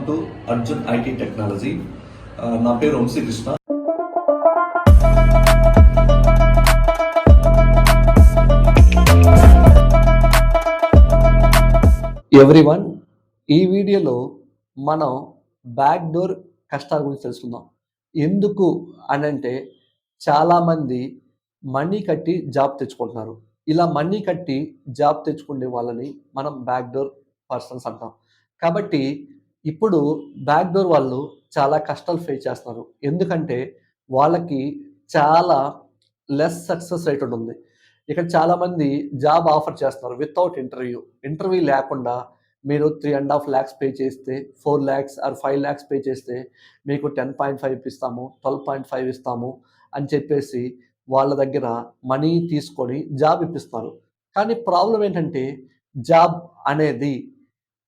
To Arjun IT technology. నా పేరు Vamsikrishna. Everyone, ఈ వీడియోలో మనం బ్యాక్ డోర్ కష్టాల గురించి తెలుసుకుందాం. ఎందుకు అనంటే చాలామంది మనీ కట్టి జాబ్ తెచ్చుకుంటున్నారు. ఇలా మనీ కట్టి జాబ్ తెచ్చుకునే వాళ్ళని మనం బ్యాక్ డోర్ పర్సన్స్ అంటాం. కాబట్టి ఇప్పుడు బ్యాక్ డోర్ వాళ్ళు చాలా కష్టాలు ఫేస్ చేస్తున్నారు. ఎందుకంటే వాళ్ళకి చాలా లెస్ సక్సెస్ రేట్ ఉంటుంది. ఇక్కడ చాలామంది జాబ్ ఆఫర్ చేస్తున్నారు వితౌట్ ఇంటర్వ్యూ లేకుండా మీరు 3.5 lakhs పే చేస్తే 4 lakhs ఆర్ 5 lakhs పే చేస్తే మీకు 10.5 ఇస్తాము, 12.5 ఇస్తాము అని చెప్పేసి వాళ్ళ దగ్గర మనీ తీసుకొని జాబ్ ఇప్పిస్తున్నారు. కానీ ప్రాబ్లం ఏంటంటే జాబ్ అనేది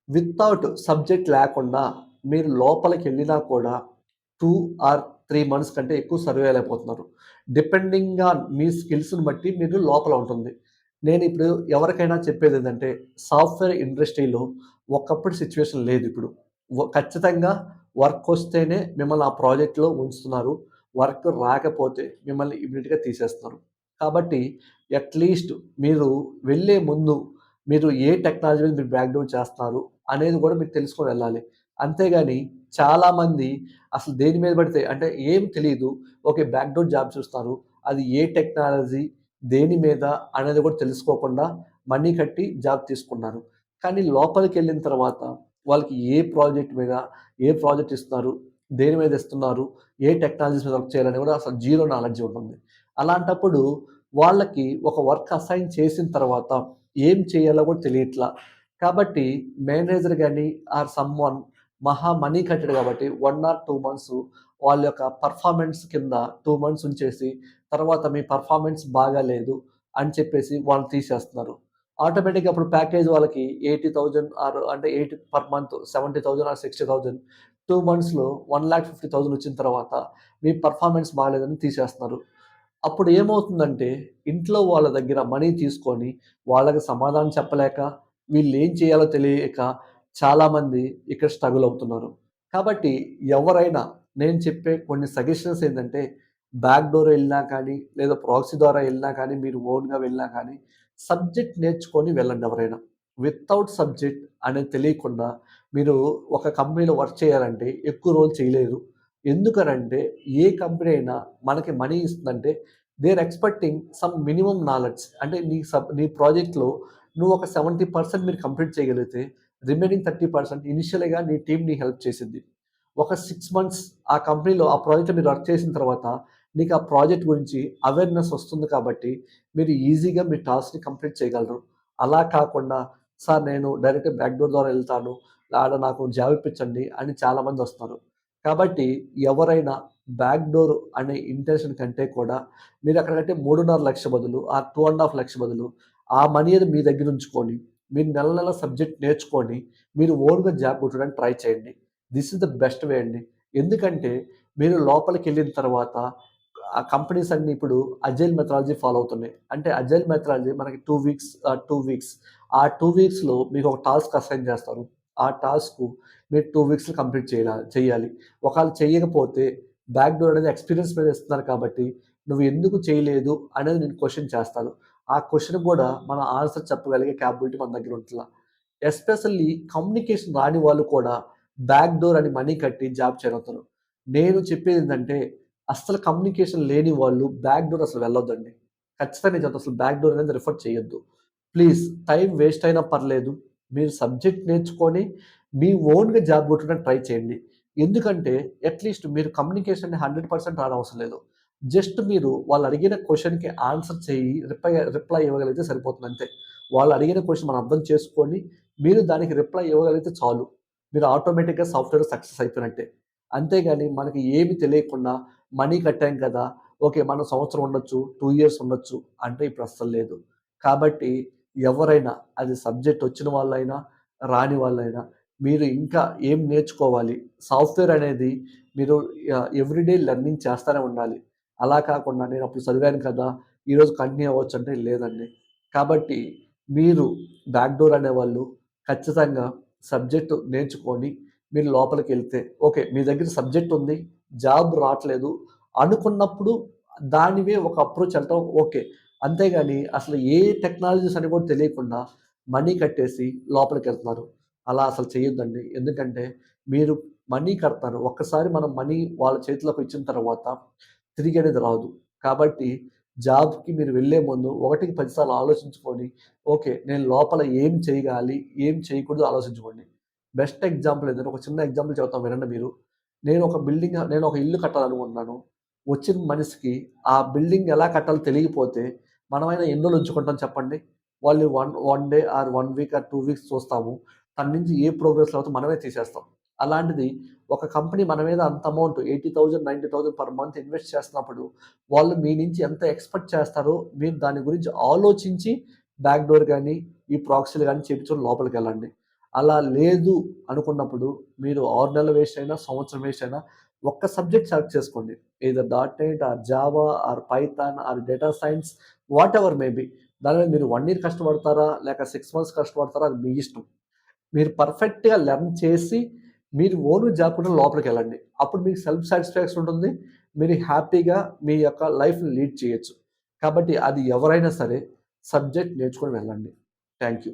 వితౌట్ సబ్జెక్ట్ లేకుండా మీరు లోపలికి వెళ్ళినా కూడా 2 ఆర్ 3 months కంటే ఎక్కువ సర్వే అయిపోతున్నారు. డిపెండింగ్గా మీ స్కిల్స్ని బట్టి మీరు లోపల ఉంటుంది. నేను ఇప్పుడు ఎవరికైనా చెప్పేది ఏంటంటే సాఫ్ట్వేర్ ఇండస్ట్రీలో ఒకప్పుడు సిచ్యువేషన్ లేదు. ఇప్పుడు ఖచ్చితంగా వర్క్ వస్తేనే మిమ్మల్ని ఆ ప్రాజెక్ట్లో ఉంచుతున్నారు. వర్క్ రాకపోతే మిమ్మల్ని ఇమ్మీడియట్గా తీసేస్తున్నారు. కాబట్టి అట్లీస్ట్ మీరు వెళ్ళే ముందు మీరు ఏ టెక్నాలజీ మీద మీరు బ్యాక్గ్రౌండ్ చేస్తున్నారు అనేది కూడా మీరు తెలుసుకొని వెళ్ళాలి. అంతేగాని చాలామంది అసలు దేని మీద పడితే అంటే ఏం తెలీదు. ఓకే, బ్యాక్‌డోర్ జాబ్ చూస్తారు. అది ఏ టెక్నాలజీ, దేని మీద అనేది కూడా తెలుసుకోకుండా మనీ కట్టి జాబ్ తీసుకున్నారు. కానీ లోపలికెళ్ళిన తర్వాత వాళ్ళకి ఏ ప్రాజెక్ట్ ఇస్తున్నారు, దేని మీద ఇస్తున్నారు, ఏ టెక్నాలజీస్ మీద వర్క్ చేయాలని కూడా అసలు జీరో నాలెడ్జ్ ఉంటుంది. అలాంటప్పుడు వాళ్ళకి ఒక వర్క్ అసైన్ చేసిన తర్వాత ఏం చేయాలో కూడా తెలియట్లా. కాబట్టి మేనేజర్ గాని ఆర్ సమ్‌వన్ మనీ కట్టాడు కాబట్టి 1 ఆర్ 2 months వాళ్ళ యొక్క పెర్ఫార్మన్స్ కింద 2 months ఉంచేసి తర్వాత మీ పెర్ఫార్మన్స్ బాగాలేదు అని చెప్పేసి వాళ్ళని తీసేస్తున్నారు. ఆటోమేటిక్‌గా అప్పుడు ప్యాకేజ్ వాళ్ళకి 80,000 ఆర్ అంటే 80 పర్ మంత్ 70,000 ఆర్ 60,000 2 monthsలో 1,50,000 వచ్చిన తర్వాత మీ పెర్ఫార్మన్స్ బాలేదని తీసేస్తున్నారు. అప్పుడు ఏమవుతుందంటే ఇంట్లో వాళ్ళ దగ్గర మనీ తీసుకొని వాళ్ళకి సమాధానం చెప్పలేక వీళ్ళేం చేయాలో తెలియక చాలామంది ఇక్కడ స్ట్రగుల్ అవుతున్నారు. కాబట్టి ఎవరైనా నేను చెప్పే కొన్ని సజెషన్స్ ఏంటంటే బ్యాక్ డోర్ వెళ్ళినా కానీ లేదా ప్రాక్సీ ద్వారా వెళ్ళినా కానీ మీరు ఓన్‌గా వెళ్ళినా కానీ సబ్జెక్ట్ నేర్చుకొని వెళ్ళండి ఎవరైనా. వితౌట్ సబ్జెక్ట్ అనేది తెలియకుండా మీరు ఒక కంపెనీలో వర్క్ చేయాలంటే ఎక్కువ రోజులు చేయలేరు. ఎందుకనంటే ఏ కంపెనీ అయినా మనకి మనీ ఇస్తుందంటే they are expecting some minimum knowledge. అంటే నీ ప్రాజెక్ట్‌లో నువ్వు ఒక 70% మీరు కంప్లీట్ చేయగలిగితే రిమైనింగ్ 30% ఇనిషియల్‌గా నీ టీమ్ నీకు హెల్ప్ చేసిద్ది. ఒక 6 months ఆ కంపెనీలో ఆ ప్రాజెక్ట్‌లో మీరు వర్క్ చేసిన తర్వాత నీకు ఆ ప్రాజెక్ట్ గురించి అవేర్‌నెస్ వస్తుంది కాబట్టి మీరు ఈజీగా మీ టాస్క్‌ని కంప్లీట్ చేయగలరు. అలా కాకుండా సార్ నేను డైరెక్ట్‌గా బ్యాక్ డోర్ ద్వారా వెళ్తాను. ఆడ నాకు జాబ్ ఇప్పించండి అని చాలామంది వస్తారు. కాబట్టి ఎవరైనా బ్యాక్ డోర్ అనే ఇంటెన్షన్ కంటే కూడా మీరు అక్కడికంటే 3.5 లక్షల బదులు ఆ 2.5 లక్షల బదులు ఆ మనీ అనేది మీ దగ్గర ఉంచుకొని మీరు నెల నెల సబ్జెక్ట్ నేర్చుకొని మీరు ఓన్‌గా జాబ్ కొట్టడానికి ట్రై చేయండి. This is the best way అండి. ఎందుకంటే మీరు లోపలికెళ్ళిన తర్వాత ఆ కంపెనీస్ అన్నీ ఇప్పుడు అజైల్ మెథడాలజీ ఫాలో అవుతున్నాయి. అంటే అజైల్ మెథడాలజీ మనకి 2 వీక్స్. ఆ 2 వీక్స్‌లో మీకు ఒక టాస్క్ అసైన్ చేస్తారు. ఆ టాస్కు మీరు 2 వీక్స్‌లో కంప్లీట్ చేయాలి. ఒకవేళ చేయకపోతే బ్యాక్ డోర్ అనేది ఎక్స్‌పీరియన్స్ మీద ఇస్తున్నారు కాబట్టి నువ్వు ఎందుకు చేయలేదు అనేది నేను క్వెషన్ చేస్తాను. ఆ క్వెషన్‌కి కూడా మనం ఆన్సర్ చెప్పగలిగే కేపబిలిటీ మన దగ్గర ఉంటల్ల. ఎస్పెషల్లీ కమ్యూనికేషన్ రాని వాళ్ళు కూడా బ్యాక్ డోర్ అని మనీ కట్టి జాబ్ చేయగలుగుతారు. నేను చెప్పేదేంటంటే అస్సలు కమ్యూనికేషన్ లేని వాళ్ళు బ్యాక్ డోర్ అసలు వెళ్ళొద్దండి. ఖచ్చితంగా నేను చెప్తా, అసలు బ్యాక్ డోర్ అనేది రిఫర్ చేయొద్దు. ప్లీజ్ టైం వేస్ట్ అయినా పర్లేదు. మీరు సబ్జెక్ట్ నేర్చుకొని మీ ఓన్‌గా జాబ్ కొట్టడానికి ట్రై చేయండి. ఎందుకంటే అట్‌లీస్ట్ మీరు కమ్యూనికేషన్‌ని 100% రానవసరం లేదు. జస్ట్ మీరు వాళ్ళు అడిగిన క్వెషన్‌కి ఆన్సర్ చేయి రిప్లై ఇవ్వగలిగితే సరిపోతుంది అంతే. వాళ్ళు అడిగిన క్వెషన్ మనం అర్థం చేసుకొని మీరు దానికి రిప్లై ఇవ్వగలిగితే చాలు. మీరు ఆటోమేటిక్‌గా సాఫ్ట్‌వేర్‌లో సక్సెస్ అయిపోయినట్టే. అంతేగాని మనకి ఏమి తెలియకుండా మనీ కట్టాం కదా! ఓకే, మనం సంవత్సరం ఉండొచ్చు, 2 ఇయర్స్ ఉండొచ్చు అంటే ఇప్పుడు అస్సలు లేదు. కాబట్టి ఎవరైనా అది సబ్జెక్ట్ వచ్చిన వాళ్ళైనా, రాని వాళ్ళైనా మీరు ఇంకా ఏం నేర్చుకోవాలి. సాఫ్ట్‌వేర్ అనేది మీరు ఎవ్రీడే లెర్నింగ్ చేస్తూనే ఉండాలి. అలా కాకుండా నేను అప్పుడు చదివాను కదా! ఈరోజు కంటిన్యూ అవ్వచ్చంటే లేదండి. కాబట్టి మీరు బ్యాక్ డోర్ అనేవాళ్ళు ఖచ్చితంగా సబ్జెక్ట్ నేర్చుకొని మీరు లోపలికెళ్తే ఓకే. మీ దగ్గర సబ్జెక్ట్ ఉంది. జాబ్ రాట్లేదు అనుకున్నప్పుడు దానివే ఒక అప్రోచ్ ఎళ్ళటం ఓకే. అంతేగాని అసలు ఏ టెక్నాలజీస్ అని కూడా తెలియకుండా మనీ కట్టేసి లోపలికెళ్తున్నారు. అలా అసలు చేయొద్దండి. ఎందుకంటే మీరు మనీ కడతారు. ఒక్కసారి మనం మనీ వాళ్ళ చేతిలోకి ఇచ్చిన తర్వాత తిరిగనేది రాదు. కాబట్టి జాబ్‌కి మీరు వెళ్ళే ముందు ఒకటికి 10 సార్లు ఆలోచించుకొని ఓకే. నేను లోపల ఏం చేయగాలి? ఏం చేయకూడదో ఆలోచించుకోండి. బెస్ట్ ఎగ్జాంపుల్ ఏంటంటే ఒక చిన్న ఎగ్జాంపుల్ చెప్తాను వినండి మీరు. నేను ఒక ఇల్లు కట్టాలనుకుంటున్నాను. వచ్చిన మనిషికి ఆ బిల్డింగ్ ఎలా కట్టాలో తెలియకపోతే మనమైనా ఎన్ని రోజులు ఉంచుకుంటాం చెప్పండి? వాళ్ళు one day or 1 week or 2 weeks చూస్తాము. తన నుంచి ఏ ప్రోగ్రెస్ లేకపోతే మనమే తీసేస్తాం. అలాంటిది ఒక కంపెనీ మన మీద అంత అమౌంట్ 80,000, 90,000 పర్ మంత్ ఇన్వెస్ట్ చేస్తున్నప్పుడు వాళ్ళు మీ నుంచి ఎంత ఎక్స్‌పెక్ట్ చేస్తారో మీరు దాని గురించి ఆలోచించి బ్యాక్ డోర్ గాని, ఈ ప్రాక్సీలు గాని చేపించుకొని లోపలికెళ్ళండి. అలా లేదు అనుకున్నప్పుడు మీరు 6 నెలలు వేస్ట్ అయినా, సంవత్సరం వేస్ట్ అయినా ఒక్క సబ్జెక్ట్ సెలెక్ట్ చేసుకోండి. Either dot net or Java or Python or data science whatever maybe. దాని మీద మీరు 1 ఇయర్ కష్టపడతారా? లేక 6 మంత్స్ కష్టపడతారా? అది మీ ఇష్టం. మీరు పర్ఫెక్ట్‌గా లెర్న్ చేసి మీరు ఓన్‌గా జాబ్ లోపలికెళ్ళండి. అప్పుడు మీకు సెల్ఫ్ సాటిస్ఫాక్షన్ ఉంటుంది. మీరు హ్యాపీగా మీ యొక్క లైఫ్‌ని లీడ్ చేయొచ్చు. కాబట్టి అది ఎవరైనా సరే సబ్జెక్ట్ నేర్చుకొని వెళ్ళండి. Thank you.